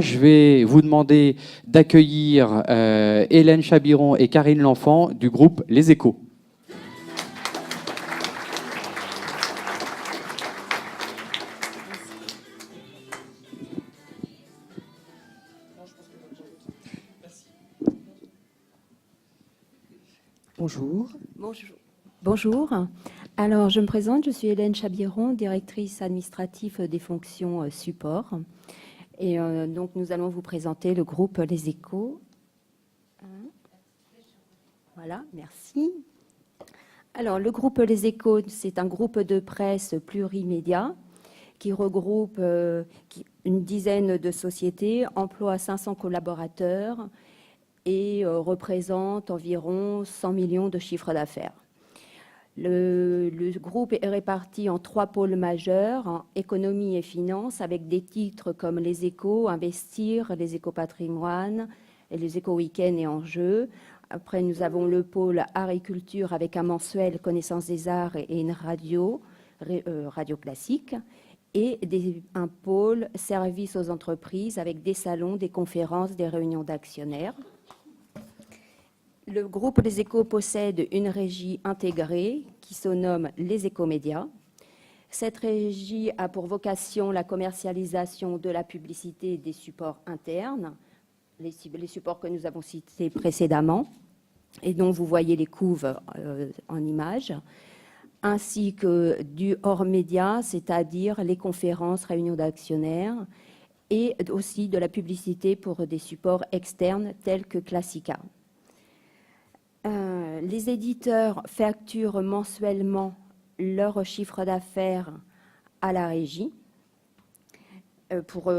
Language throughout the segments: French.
Je vais vous demander d'accueillir Hélène Chabiron et Karine L'Enfant du groupe Les Échos. Bonjour. Bonjour. Alors, je me présente, je suis Hélène Chabiron, directrice administrative des fonctions support. Et donc, nous allons vous présenter le groupe Les Échos. Voilà, merci. Alors, le groupe Les Échos, c'est un groupe de presse plurimédia qui regroupe une dizaine de sociétés, emploie 500 collaborateurs et représente environ 100 millions de chiffre d'affaires. Le groupe est réparti en 3 pôles majeurs, en économie et finance, avec des titres comme Les Échos, Investir, Les Échos Patrimoine, et Les Échos Week-end et Enjeux. Après, nous avons le pôle art et culture avec un mensuel Connaissance des arts et une radio classique. Et un pôle service aux entreprises avec des salons, des conférences, des réunions d'actionnaires. Le groupe Les Échos possède une régie intégrée qui se nomme Les Écomédias. Cette régie a pour vocation la commercialisation de la publicité et des supports internes, les supports que nous avons cités précédemment, et dont vous voyez les couves en images, ainsi que du hors-média, c'est-à-dire les conférences, réunions d'actionnaires, et aussi de la publicité pour des supports externes tels que Classica. Les éditeurs facturent mensuellement leur chiffre d'affaires à la régie. Pour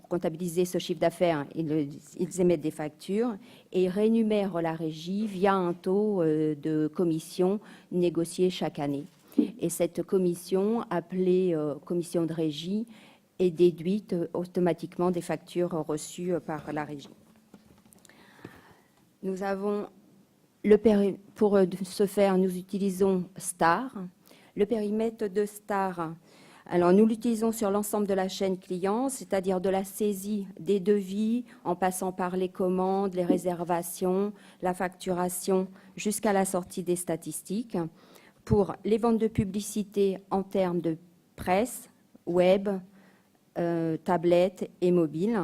comptabiliser ce chiffre d'affaires, ils émettent des factures et rémunèrent la régie via un taux de commission négocié chaque année. Et cette commission, appelée commission de régie, est déduite automatiquement des factures reçues par la régie. Nous avons pour ce faire, nous utilisons Star. Le périmètre de Star, alors nous l'utilisons sur l'ensemble de la chaîne client, c'est-à-dire de la saisie des devis, en passant par les commandes, les réservations, la facturation, jusqu'à la sortie des statistiques, pour les ventes de publicité en termes de presse, web, tablette et mobile.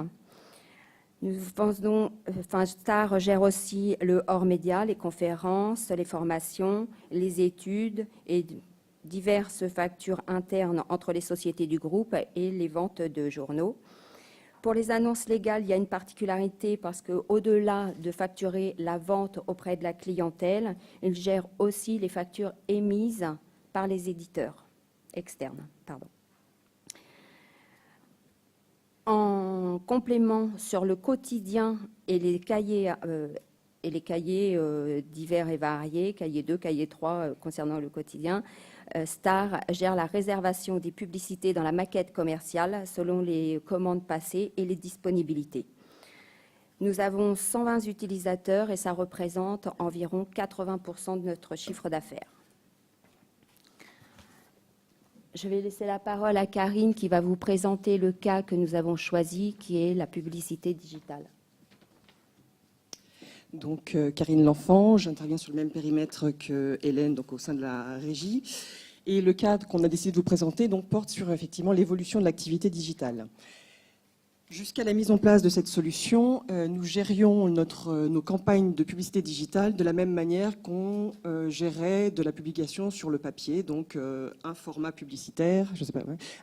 Star gère aussi le hors-média, les conférences, les formations, les études et diverses factures internes entre les sociétés du groupe et les ventes de journaux. Pour les annonces légales, il y a une particularité parce qu'au-delà de facturer la vente auprès de la clientèle, il gère aussi les factures émises par les éditeurs externes. En complément sur le quotidien et les cahiers divers et variés, cahier 2, cahier 3 concernant le quotidien, Star gère la réservation des publicités dans la maquette commerciale selon les commandes passées et les disponibilités. Nous avons 120 utilisateurs et ça représente environ 80% de notre chiffre d'affaires. Je vais laisser la parole à Karine qui va vous présenter le cas que nous avons choisi, qui est la publicité digitale. Donc, Karine L'Enfant, j'interviens sur le même périmètre que Hélène, donc au sein de la régie. Et le cas qu'on a décidé de vous présenter donc, porte sur effectivement l'évolution de l'activité digitale. Jusqu'à la mise en place de cette solution, nous gérions nos campagnes de publicité digitale de la même manière qu'on gérait de la publication sur le papier, donc un format publicitaire,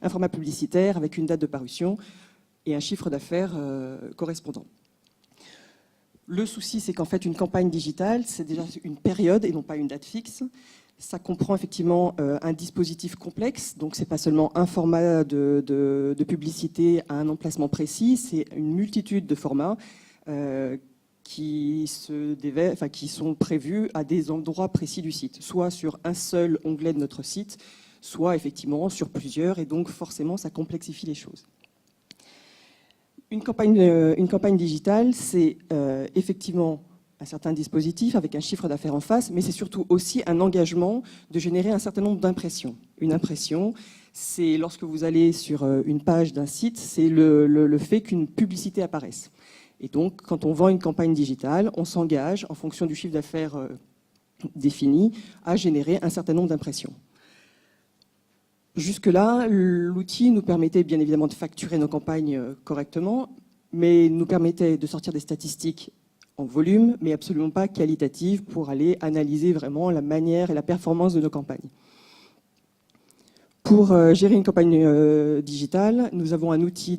un format publicitaire avec une date de parution et un chiffre d'affaires correspondant. Le souci, c'est qu'en fait, une campagne digitale, c'est déjà une période et non pas une date fixe. Ça comprend effectivement un dispositif complexe, donc ce n'est pas seulement un format de publicité à un emplacement précis, c'est une multitude de formats qui sont prévus à des endroits précis du site, soit sur un seul onglet de notre site, soit effectivement sur plusieurs, et donc forcément ça complexifie les choses. Une campagne digitale, c'est effectivement un certain dispositif avec un chiffre d'affaires en face, mais c'est surtout aussi un engagement de générer un certain nombre d'impressions. Une impression, c'est lorsque vous allez sur une page d'un site, c'est le fait qu'une publicité apparaisse. Et donc, quand on vend une campagne digitale, on s'engage, en fonction du chiffre d'affaires défini, à générer un certain nombre d'impressions. Jusque-là, l'outil nous permettait bien évidemment de facturer nos campagnes correctement, mais nous permettait de sortir des statistiques en volume, mais absolument pas qualitatives pour aller analyser vraiment la manière et la performance de nos campagnes. Pour gérer une campagne digitale, nous avons un outil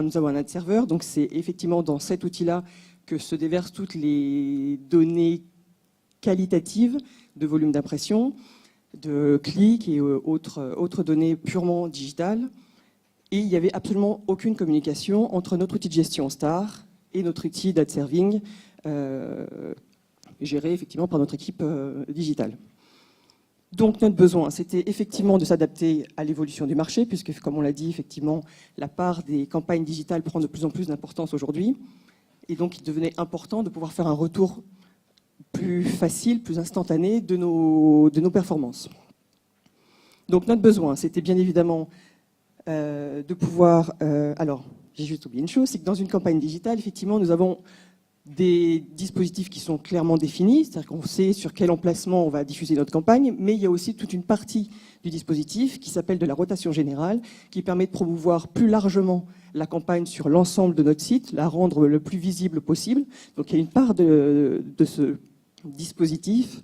nous avons un ad server, donc c'est effectivement dans cet outil-là que se déversent toutes les données qualitatives de volume d'impression, de clics et autres données purement digitales. Et il n'y avait absolument aucune communication entre notre outil de gestion Star et notre outil d'ad serving géré effectivement par notre équipe digitale. Donc notre besoin, c'était effectivement de s'adapter à l'évolution du marché, puisque comme on l'a dit, effectivement, la part des campagnes digitales prend de plus en plus d'importance aujourd'hui. Et donc il devenait important de pouvoir faire un retour plus facile, plus instantané de nos performances. Donc notre besoin, c'était bien évidemment de pouvoir... alors, j'ai juste oublié une chose, c'est que dans une campagne digitale, effectivement, nous avons des dispositifs qui sont clairement définis, c'est-à-dire qu'on sait sur quel emplacement on va diffuser notre campagne, mais il y a aussi toute une partie du dispositif qui s'appelle de la rotation générale, qui permet de promouvoir plus largement la campagne sur l'ensemble de notre site, la rendre le plus visible possible. Donc il y a une part de ce dispositif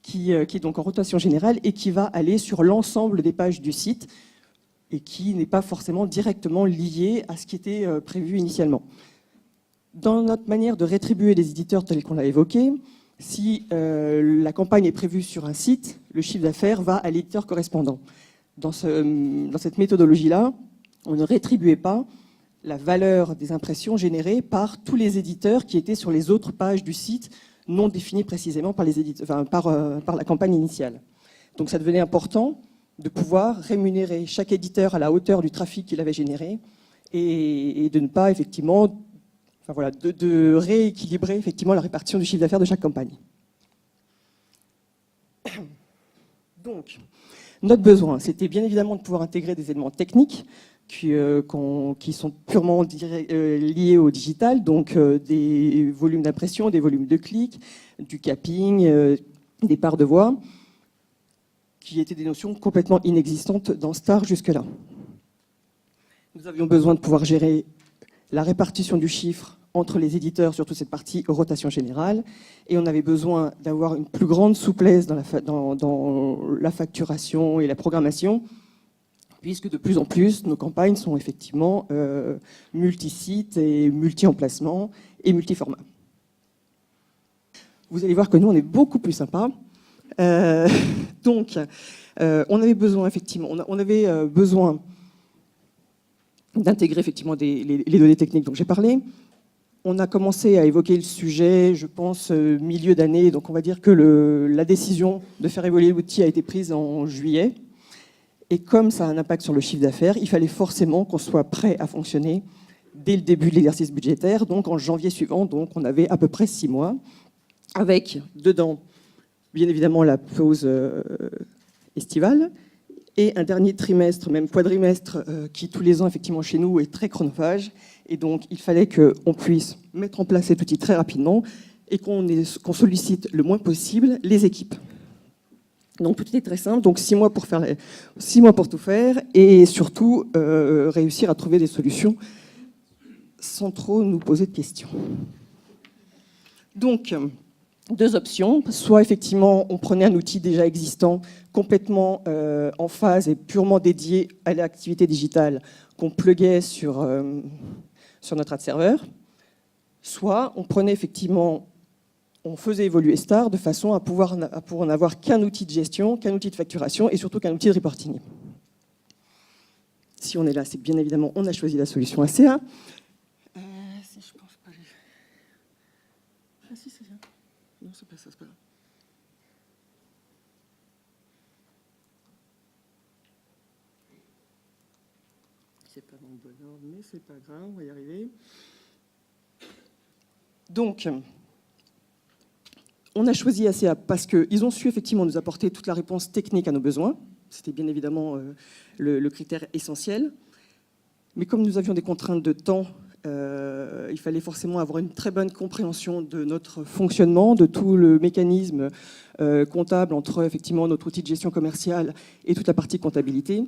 qui est donc en rotation générale et qui va aller sur l'ensemble des pages du site et qui n'est pas forcément directement lié à ce qui était prévu initialement. Dans notre manière de rétribuer les éditeurs tels qu'on l'a évoqué, si la campagne est prévue sur un site, le chiffre d'affaires va à l'éditeur correspondant. Dans cette méthodologie-là, on ne rétribuait pas la valeur des impressions générées par tous les éditeurs qui étaient sur les autres pages du site, non définies précisément par la campagne initiale. Donc ça devenait important de pouvoir rémunérer chaque éditeur à la hauteur du trafic qu'il avait généré et de ne pas effectivement... de rééquilibrer effectivement la répartition du chiffre d'affaires de chaque campagne. Donc, notre besoin, c'était bien évidemment de pouvoir intégrer des éléments techniques qui sont purement liés au digital, donc des volumes d'impression, des volumes de clics, du capping, des parts de voix, qui étaient des notions complètement inexistantes dans Star jusque-là. Nous avions besoin de pouvoir gérer la répartition du chiffre entre les éditeurs sur toute cette partie rotation générale, et on avait besoin d'avoir une plus grande souplesse dans la facturation et la programmation, puisque de plus en plus, nos campagnes sont effectivement multi-sites et multi-emplacements et multi-formats. Vous allez voir que nous, on est beaucoup plus sympa. Donc, on avait besoin, effectivement, d'intégrer effectivement les données techniques dont j'ai parlé. On a commencé à évoquer le sujet, je pense, milieu d'année. Donc on va dire que la décision de faire évoluer l'outil a été prise en juillet. Et comme ça a un impact sur le chiffre d'affaires, il fallait forcément qu'on soit prêt à fonctionner dès le début de l'exercice budgétaire. Donc en janvier suivant, donc, on avait à peu près 6 mois, avec dedans, bien évidemment, la pause estivale, et un dernier trimestre, même quadrimestre, qui tous les ans, effectivement, chez nous, est très chronophage. Et donc, il fallait qu'on puisse mettre en place cet outil très rapidement et qu'on sollicite le moins possible les équipes. Donc, tout était très simple. Donc, 6 mois pour tout faire et surtout réussir à trouver des solutions sans trop nous poser de questions. Donc, 2 options. Soit, effectivement, on prenait un outil déjà existant, complètement en phase et purement dédié à l'activité digitale qu'on pluguait sur notre ad serveur. Soit, on prenait effectivement, on faisait évoluer Star de façon à pouvoir n'avoir qu'un outil de gestion, qu'un outil de facturation et surtout qu'un outil de reporting. Si on est là, c'est que bien évidemment, on a choisi la solution ACA. Si je pense pas. Ah si, c'est ça. Non, c'est pas ça, c'est pas grave. C'est pas dans le bon ordre, mais c'est pas grave, on va y arriver. Donc, on a choisi ACA parce qu'ils ont su effectivement nous apporter toute la réponse technique à nos besoins. C'était bien évidemment le critère essentiel. Mais comme nous avions des contraintes de temps, il fallait forcément avoir une très bonne compréhension de notre fonctionnement, de tout le mécanisme comptable entre effectivement notre outil de gestion commerciale et toute la partie comptabilité.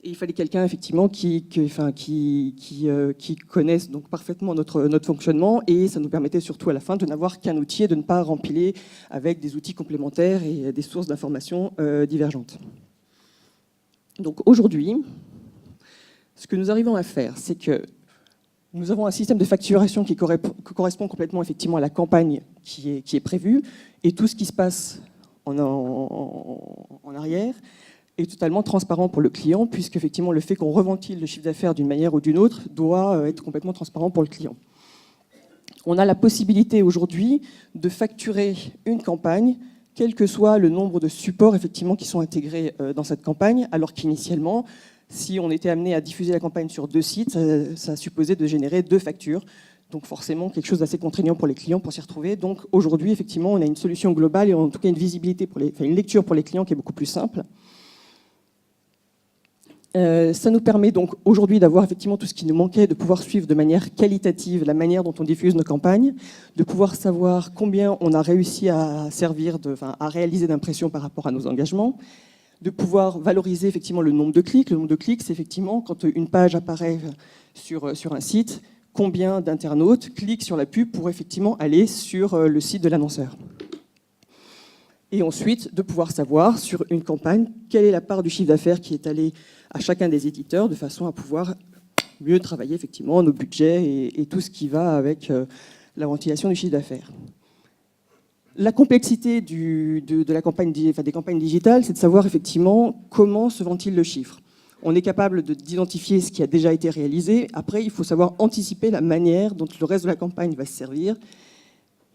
Et il fallait quelqu'un effectivement qui connaisse donc parfaitement notre fonctionnement, et ça nous permettait surtout à la fin de n'avoir qu'un outil et de ne pas rempiler avec des outils complémentaires et des sources d'informations divergentes. Donc aujourd'hui, ce que nous arrivons à faire, c'est que nous avons un système de facturation qui correspond complètement effectivement à la campagne qui est prévue, et tout ce qui se passe en arrière est totalement transparent pour le client, puisque effectivement le fait qu'on reventile le chiffre d'affaires d'une manière ou d'une autre doit être complètement transparent pour le client. On a la possibilité aujourd'hui de facturer une campagne, quel que soit le nombre de supports effectivement qui sont intégrés dans cette campagne, alors qu'initialement, si on était amené à diffuser la campagne sur 2 sites, ça supposait de générer 2 factures. Donc forcément, quelque chose d'assez contraignant pour les clients pour s'y retrouver. Donc aujourd'hui, effectivement, on a une solution globale et en tout cas une visibilité, une lecture pour les clients qui est beaucoup plus simple. Ça nous permet donc aujourd'hui d'avoir effectivement tout ce qui nous manquait, de pouvoir suivre de manière qualitative la manière dont on diffuse nos campagnes, de pouvoir savoir combien on a réussi à à réaliser d'impressions par rapport à nos engagements, de pouvoir valoriser effectivement le nombre de clics. Le nombre de clics, c'est effectivement quand une page apparaît sur un site, combien d'internautes cliquent sur la pub pour effectivement aller sur le site de l'annonceur. Et ensuite, de pouvoir savoir sur une campagne quelle est la part du chiffre d'affaires qui est allée à chacun des éditeurs, de façon à pouvoir mieux travailler effectivement nos budgets et tout ce qui va avec la ventilation du chiffre d'affaires. La complexité des campagnes digitales, c'est de savoir effectivement comment se ventile le chiffre. On est capable d'identifier ce qui a déjà été réalisé. Après, il faut savoir anticiper la manière dont le reste de la campagne va se servir.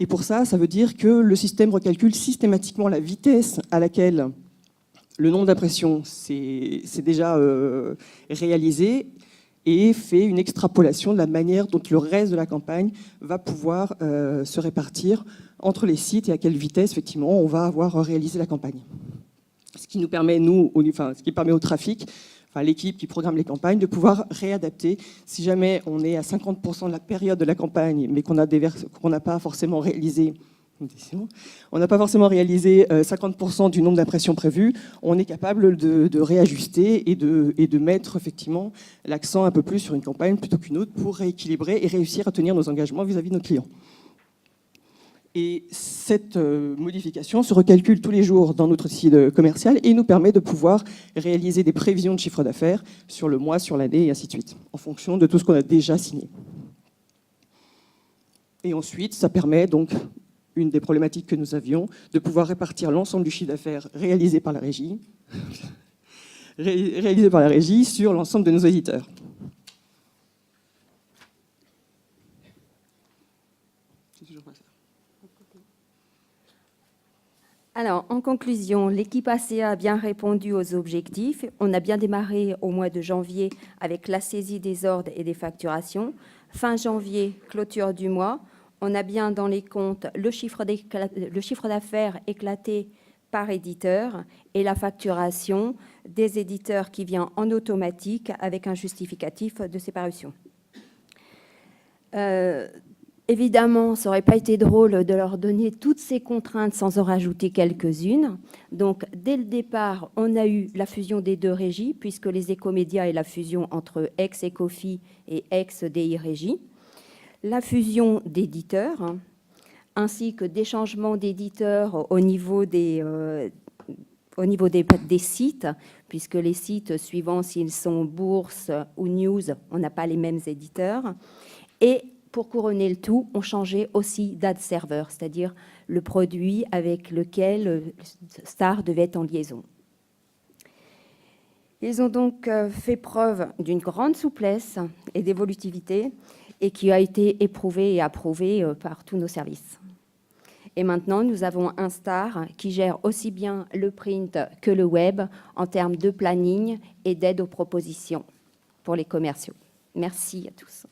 Et pour ça, ça veut dire que le système recalcule systématiquement la vitesse à laquelle le nombre d'impressions s'est déjà réalisé et fait une extrapolation de la manière dont le reste de la campagne va pouvoir se répartir entre les sites et à quelle vitesse, effectivement, on va avoir réalisé la campagne. Ce qui nous permet, ce qui permet au trafic, l'équipe qui programme les campagnes, de pouvoir réadapter. Si jamais on est à 50% de la période de la campagne, mais qu'on n'a pas forcément réalisé 50% du nombre d'impressions prévues, on est capable de réajuster et de mettre effectivement l'accent un peu plus sur une campagne plutôt qu'une autre pour rééquilibrer et réussir à tenir nos engagements vis-à-vis de nos clients. Et cette modification se recalcule tous les jours dans notre site commercial et nous permet de pouvoir réaliser des prévisions de chiffre d'affaires sur le mois, sur l'année et ainsi de suite, en fonction de tout ce qu'on a déjà signé. Et ensuite, ça permet donc, une des problématiques que nous avions, de pouvoir répartir l'ensemble du chiffre d'affaires réalisé par la régie, sur l'ensemble de nos éditeurs. Alors, en conclusion, l'équipe ACA a bien répondu aux objectifs. On a bien démarré au mois de janvier avec la saisie des ordres et des facturations. Fin janvier, clôture du mois. On a bien dans les comptes le chiffre d'affaires éclaté par éditeur et la facturation des éditeurs qui vient en automatique avec un justificatif de séparation. Évidemment, ça n'aurait pas été drôle de leur donner toutes ces contraintes sans en rajouter quelques-unes. Donc, dès le départ, on a eu la fusion des 2 régies, puisque les Écomédias est la fusion entre ex-Ecofi et ex-DI Régie. La fusion d'éditeurs, ainsi que des changements d'éditeurs au niveau des sites, puisque les sites, suivant s'ils sont bourse ou news, on n'a pas les mêmes éditeurs. Et pour couronner le tout, on changeait aussi d'ad server, c'est-à-dire le produit avec lequel Star devait être en liaison. Ils ont donc fait preuve d'une grande souplesse et d'évolutivité et qui a été éprouvée et approuvée par tous nos services. Et maintenant, nous avons un Star qui gère aussi bien le print que le web en termes de planning et d'aide aux propositions pour les commerciaux. Merci à tous.